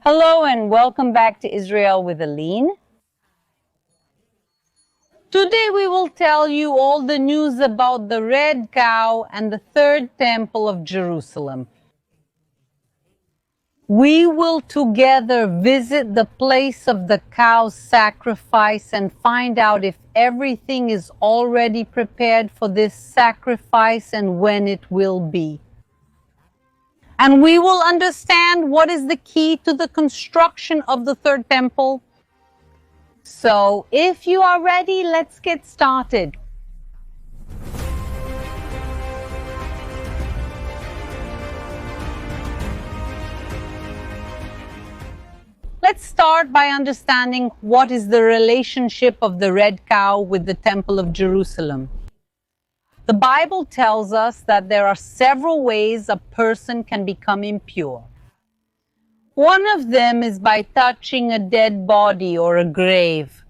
Hello and welcome back to Israel with Aline. Today we will tell you all the news about the red cow and the third temple of Jerusalem. We will together visit the place of the cow's sacrifice and find out if everything is already prepared for this sacrifice and when it will be. And we will understand what is the key to the construction of the third temple. So, if you are ready, let's get started. Let's start by understanding what is the relationship of the red cow with the Temple of Jerusalem. The Bible tells us that there are several ways a person can become impure. One of them is by touching a dead body or a grave.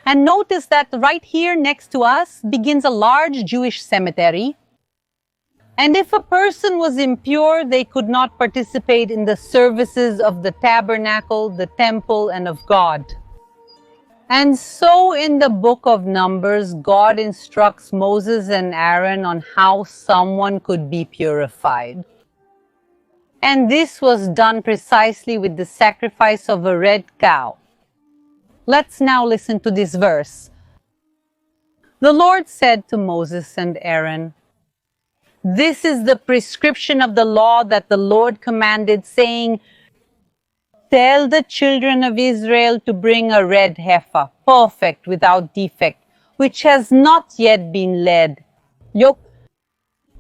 And notice that right here next to us begins a large Jewish cemetery. And if a person was impure, they could not participate in the services of the tabernacle, the temple, and of God. And so in the book of Numbers, God instructs Moses and Aaron on how someone could be purified. And this was done precisely with the sacrifice of a red cow. Let's now listen to this verse. The Lord said to Moses and Aaron, "This is the prescription of the law that the Lord commanded, saying, Tell the children of Israel to bring a red heifer, perfect, without defect, which has not yet been led.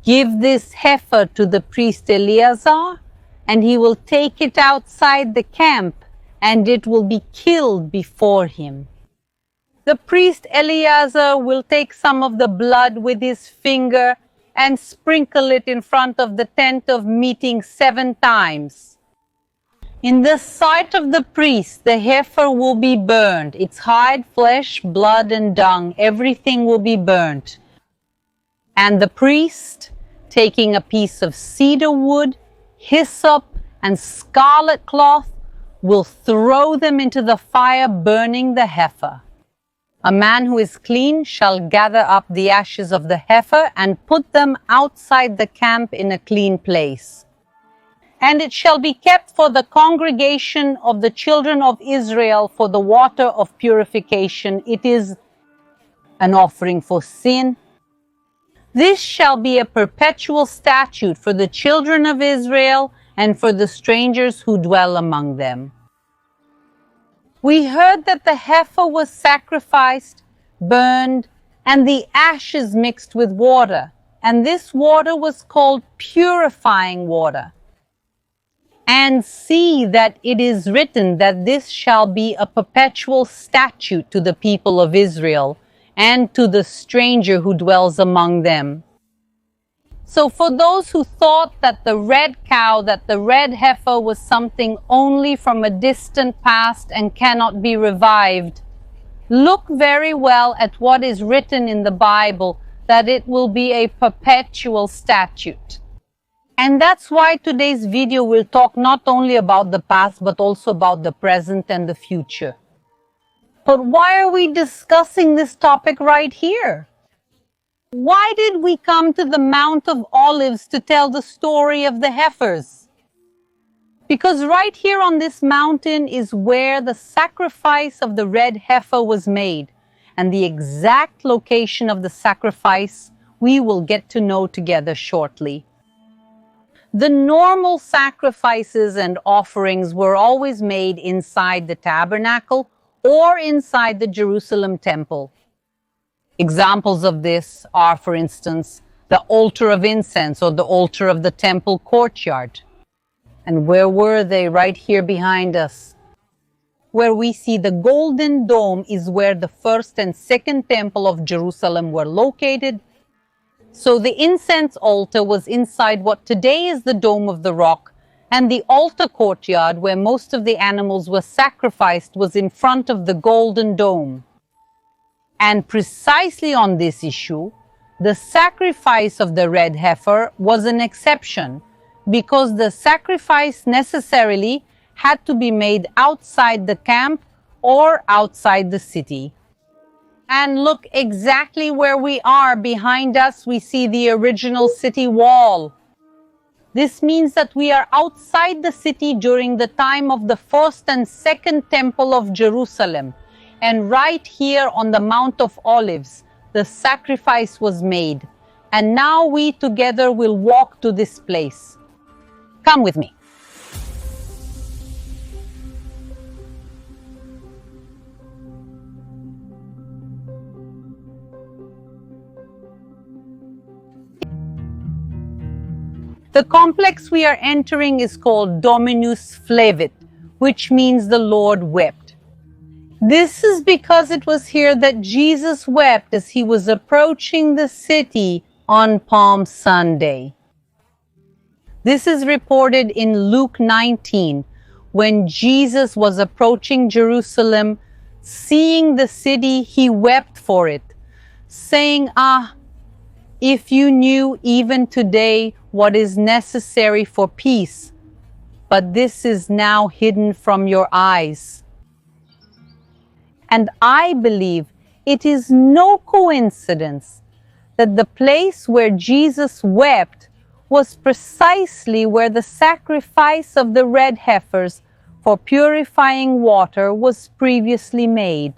Give this heifer to the priest Eleazar, and he will take it outside the camp, and it will be killed before him. The priest Eleazar will take some of the blood with his finger and sprinkle it in front of the tent of meeting 7 times. In the sight of the priest, the heifer will be burned. Its hide, flesh, blood, and dung, everything will be burnt. And the priest, taking a piece of cedar wood, hyssop, and scarlet cloth, will throw them into the fire, burning the heifer. A man who is clean shall gather up the ashes of the heifer and put them outside the camp in a clean place. And it shall be kept for the congregation of the children of Israel for the water of purification. It is an offering for sin. This shall be a perpetual statute for the children of Israel and for the strangers who dwell among them." We heard that the heifer was sacrificed, burned, and the ashes mixed with water. And this water was called purifying water. And see that it is written that this shall be a perpetual statute to the people of Israel and to the stranger who dwells among them. So for those who thought that the red cow, that the red heifer was something only from a distant past and cannot be revived, look very well at what is written in the Bible, that it will be a perpetual statute. And that's why today's video will talk not only about the past, but also about the present and the future. But why are we discussing this topic right here? Why did we come to the Mount of Olives to tell the story of the heifers? Because right here on this mountain is where the sacrifice of the red heifer was made. And the exact location of the sacrifice we will get to know together shortly. The normal sacrifices and offerings were always made inside the tabernacle or inside the Jerusalem temple. Examples of this are, for instance, the altar of incense or the altar of the temple courtyard. And where were they? Right here behind us. Where we see the golden dome is where the first and second temple of Jerusalem were located. So the incense altar was inside what today is the Dome of the Rock, and the altar courtyard where most of the animals were sacrificed was in front of the Golden Dome. And precisely on this issue, the sacrifice of the red heifer was an exception, because the sacrifice necessarily had to be made outside the camp or outside the city. And look exactly where we are. Behind us, we see the original city wall. This means that we are outside the city during the time of the first and second temple of Jerusalem. And right here on the Mount of Olives, the sacrifice was made. And now we together will walk to this place. Come with me. The complex we are entering is called Dominus Flevit, which means the Lord wept. This is because it was here that Jesus wept as he was approaching the city on Palm Sunday. This is reported in Luke 19, when Jesus was approaching Jerusalem, seeing the city, he wept for it, saying, if you knew even today what is necessary for peace, but this is now hidden from your eyes. And I believe it is no coincidence that the place where Jesus wept was precisely where the sacrifice of the red heifers for purifying water was previously made,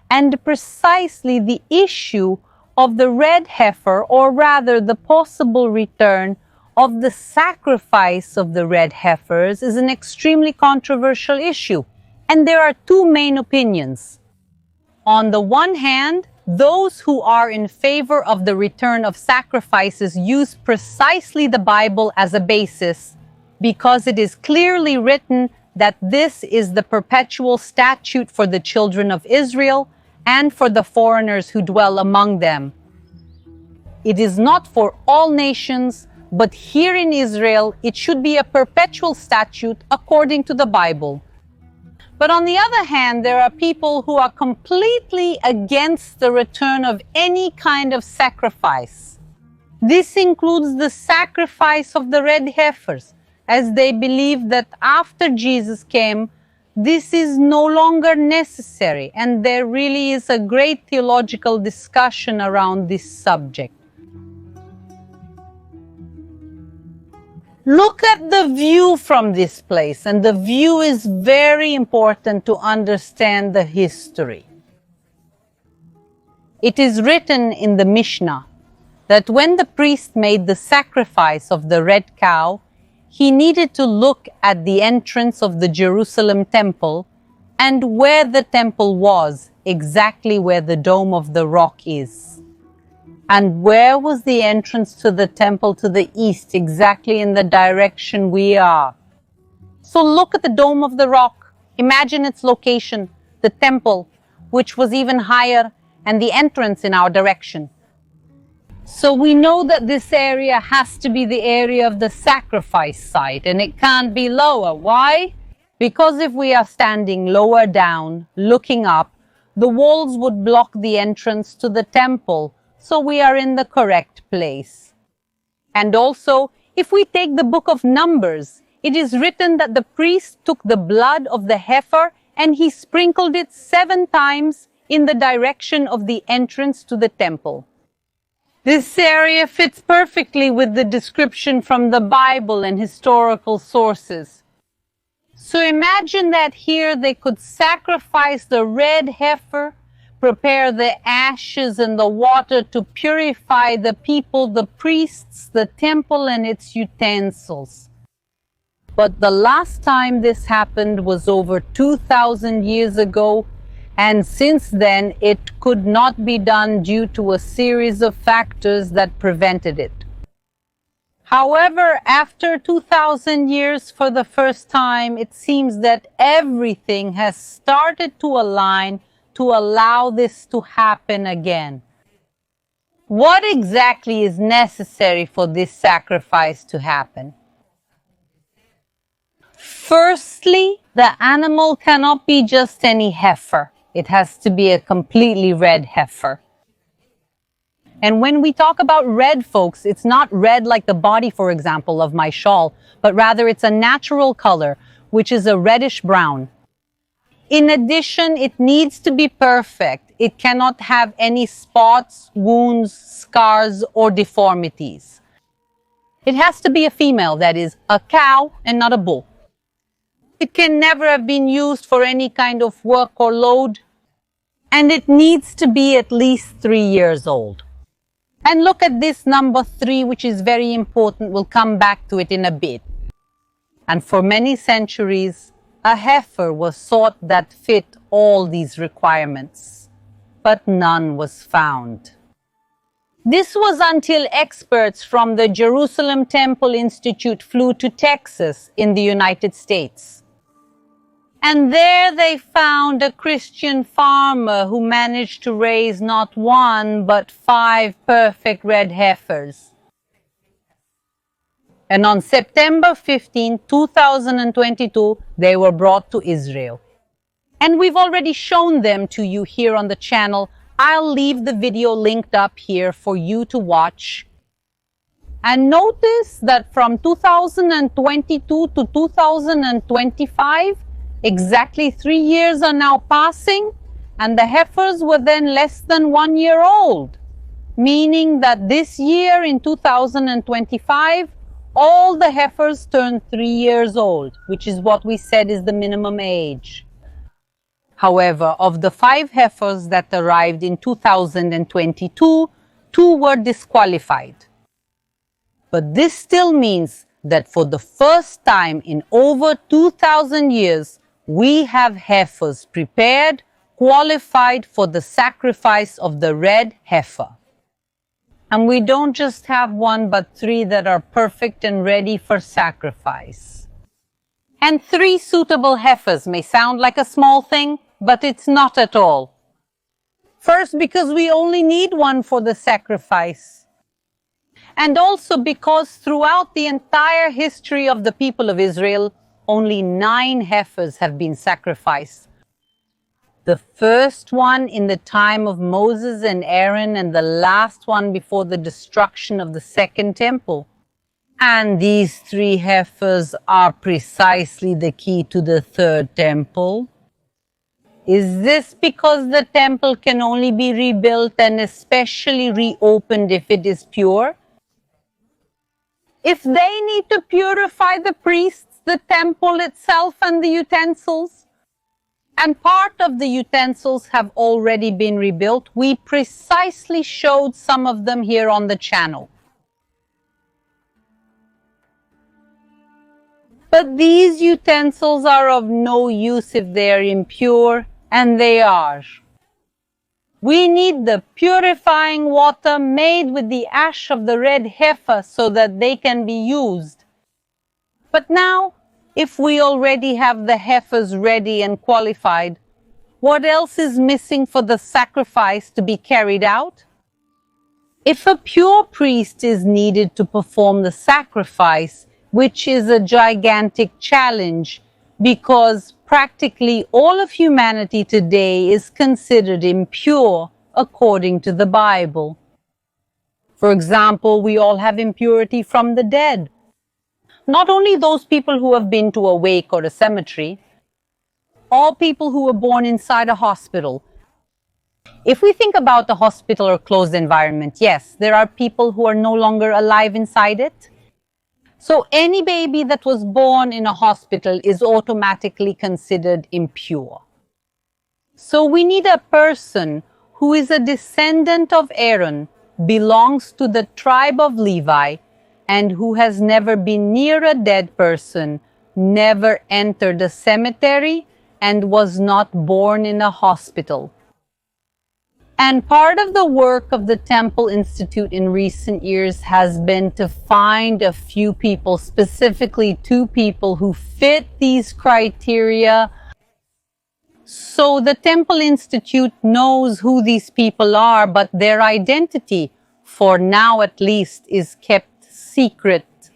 and precisely the issue of the red heifer, or rather the possible return of the sacrifice of the red heifers, is an extremely controversial issue, and there are two main opinions. On the one hand, those who are in favor of the return of sacrifices use precisely the Bible as a basis, because it is clearly written that this is the perpetual statute for the children of Israel and for the foreigners who dwell among them. It is not for all nations, but here in Israel, it should be a perpetual statute according to the Bible. But on the other hand, there are people who are completely against the return of any kind of sacrifice. This includes the sacrifice of the red heifers, as they believe that after Jesus came, this is no longer necessary, and there really is a great theological discussion around this subject. Look at the view from this place, and the view is very important to understand the history. It is written in the Mishnah that when the priest made the sacrifice of the red cow, he needed to look at the entrance of the Jerusalem temple and where the temple was, exactly where the Dome of the Rock is. And where was the entrance to the temple to the east, exactly in the direction we are? So look at the Dome of the Rock. Imagine its location, the temple, which was even higher, and the entrance in our direction. So we know that this area has to be the area of the sacrifice site, and it can't be lower. Why? Because if we are standing lower down, looking up, the walls would block the entrance to the temple, so we are in the correct place. And also, if we take the book of Numbers, it is written that the priest took the blood of the heifer and he sprinkled it 7 times in the direction of the entrance to the temple. This area fits perfectly with the description from the Bible and historical sources. So imagine that here they could sacrifice the red heifer, prepare the ashes and the water to purify the people, the priests, the temple and its utensils. But the last time this happened was over 2,000 years ago, and since then it could not be done due to a series of factors that prevented it. However, after 2,000 years, for the first time, it seems that everything has started to align to allow this to happen again. What exactly is necessary for this sacrifice to happen? Firstly, the animal cannot be just any heifer. It has to be a completely red heifer. And when we talk about red, folks, it's not red like the body, for example, of my shawl, but rather it's a natural color, which is a reddish brown. In addition, it needs to be perfect. It cannot have any spots, wounds, scars, or deformities. It has to be a female, that is, a cow and not a bull. It can never have been used for any kind of work or load, and it needs to be at least 3 years old. And look at this number 3, which is very important. We'll come back to it in a bit. And for many centuries, a heifer was sought that fit all these requirements, but none was found. This was until experts from the Jerusalem Temple Institute flew to Texas in the United States. And there they found a Christian farmer who managed to raise not 1, but 5 perfect red heifers. And on September 15, 2022, they were brought to Israel. And we've already shown them to you here on the channel. I'll leave the video linked up here for you to watch. And notice that from 2022 to 2025, exactly 3 years are now passing, and the heifers were then less than 1 year old, meaning that this year in 2025, all the heifers turned 3 years old, which is what we said is the minimum age. However, of the 5 heifers that arrived in 2022, 2 were disqualified. But this still means that for the first time in over 2,000 years, we have heifers prepared, qualified for the sacrifice of the red heifer. And we don't just have 1 but 3 that are perfect and ready for sacrifice. And 3 suitable heifers may sound like a small thing, but it's not at all. First, because we only need 1 for the sacrifice. And also because throughout the entire history of the people of Israel, only 9 heifers have been sacrificed. The first one in the time of Moses and Aaron, and the last one before the destruction of the second temple. And these 3 heifers are precisely the key to the third temple. Is this because the temple can only be rebuilt and especially reopened if it is pure? If they need to purify the priests, the temple itself and the utensils, and part of the utensils have already been rebuilt, we precisely showed some of them here on the channel. But these utensils are of no use if they are impure, and they are. We need the purifying water made with the ash of the red heifer so that they can be used. But now, if we already have the heifers ready and qualified, what else is missing for the sacrifice to be carried out? If a pure priest is needed to perform the sacrifice, which is a gigantic challenge because practically all of humanity today is considered impure according to the Bible. For example, we all have impurity from the dead. Not only those people who have been to a wake or a cemetery, all people who were born inside a hospital. If we think about a hospital or closed environment, yes, there are people who are no longer alive inside it. So any baby that was born in a hospital is automatically considered impure. So we need a person who is a descendant of Aaron, belongs to the tribe of Levi, and who has never been near a dead person, never entered a cemetery, and was not born in a hospital. And part of the work of the Temple Institute in recent years has been to find a few people, specifically 2 people who fit these criteria. So the Temple Institute knows who these people are, but their identity, for now at least, is kept secret.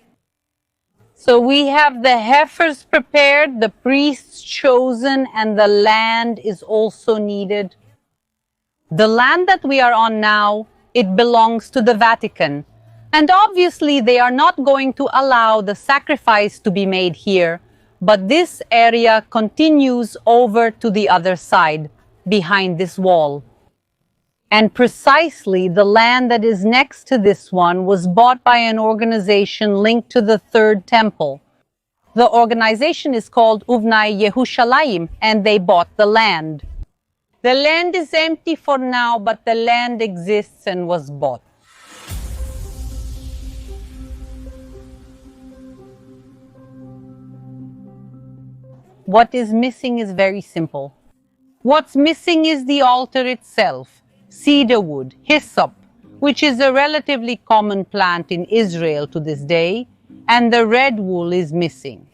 So we have the heifers prepared, the priests chosen, and the land is also needed. The land that we are on now, it belongs to the Vatican. And obviously they are not going to allow the sacrifice to be made here, but this area continues over to the other side, behind this wall. And precisely the land that is next to this one was bought by an organization linked to the third temple. The organization is called Uvnai Yehushalayim, and they bought the land. The land is empty for now, but the land exists and was bought. What is missing is very simple. What's missing is the altar itself, cedar wood, hyssop, which is a relatively common plant in Israel to this day, and the red wool is missing.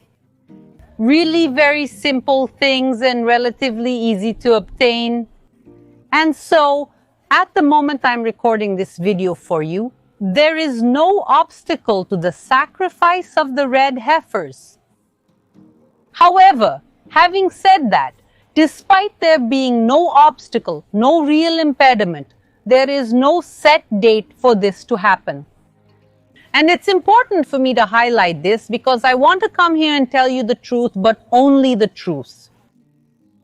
Really very simple things and relatively easy to obtain. And so, at the moment I'm recording this video for you, there is no obstacle to the sacrifice of the red heifers. However, having said that, despite there being no obstacle, no real impediment, there is no set date for this to happen. And it's important for me to highlight this because I want to come here and tell you the truth, but only the truth.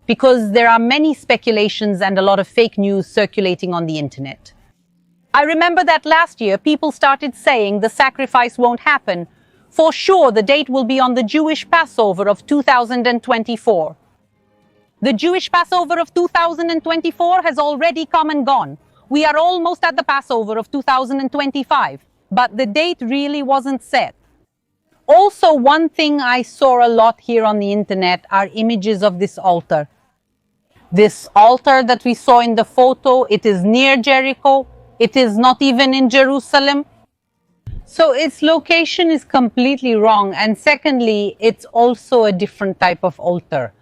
Because there are many speculations and a lot of fake news circulating on the internet. I remember that last year people started saying the sacrifice won't happen. For sure, the date will be on the Jewish Passover of 2024. The Jewish Passover of 2024 has already come and gone. We are almost at the Passover of 2025, but the date really wasn't set. Also, one thing I saw a lot here on the internet are images of this altar. This altar that we saw in the photo, it is near Jericho. It is not even in Jerusalem. So its location is completely wrong. And secondly, it's also a different type of altar.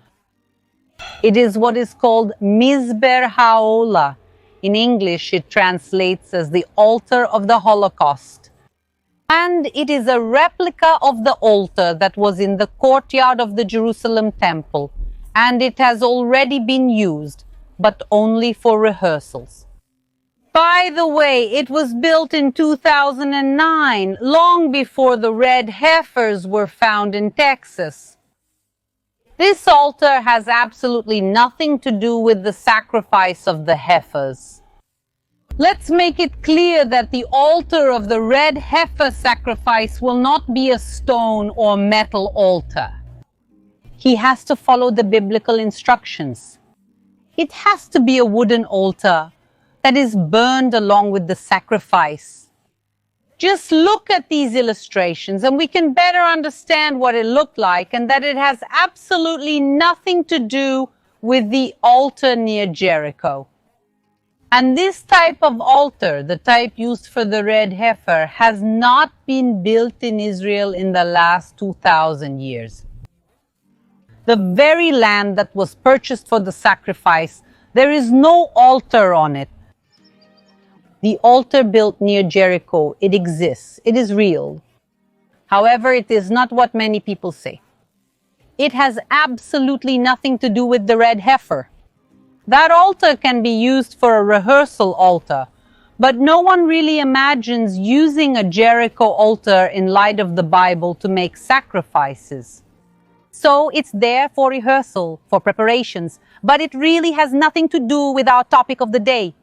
It is what is called Mizber Ha'olah. In English, it translates as the altar of the Holocaust. And it is a replica of the altar that was in the courtyard of the Jerusalem temple. And it has already been used, but only for rehearsals. By the way, it was built in 2009, long before the red heifers were found in Texas. This altar has absolutely nothing to do with the sacrifice of the heifers. Let's make it clear that the altar of the red heifer sacrifice will not be a stone or metal altar. He has to follow the biblical instructions. It has to be a wooden altar that is burned along with the sacrifice. Just look at these illustrations and we can better understand what it looked like and that it has absolutely nothing to do with the altar near Jericho. And this type of altar, the type used for the red heifer, has not been built in Israel in the last 2,000 years. The very land that was purchased for the sacrifice, there is no altar on it. The altar built near Jericho, it exists, it is real. However, it is not what many people say. It has absolutely nothing to do with the red heifer. That altar can be used for a rehearsal altar, but no one really imagines using a Jericho altar in light of the Bible to make sacrifices. So it's there for rehearsal, for preparations, but it really has nothing to do with our topic of the day.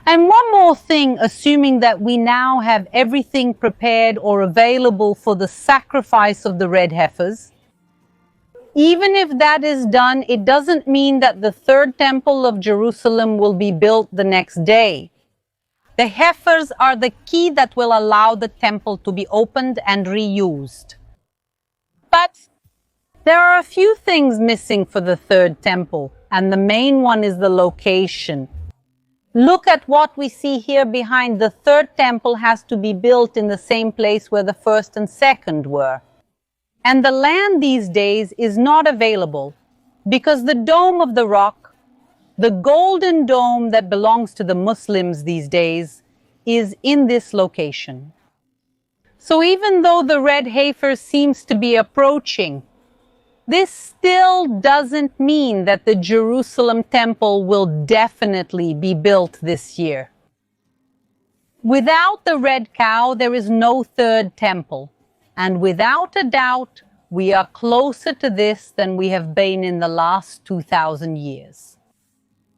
And one more thing, assuming that we now have everything prepared or available for the sacrifice of the red heifers, even if that is done, it doesn't mean that the third temple of Jerusalem will be built the next day. The heifers are the key that will allow the temple to be opened and reused. But there are a few things missing for the third temple, and the main one is the location. Look at what we see here behind. The third temple has to be built in the same place where the first and second were. And the land these days is not available because the Dome of the Rock, the golden dome that belongs to the Muslims these days, is in this location. So even though the red heifer seems to be approaching, this still doesn't mean that the Jerusalem temple will definitely be built this year. Without the red cow, there is no third temple. And without a doubt, We are closer to this than we have been in the last 2,000 years.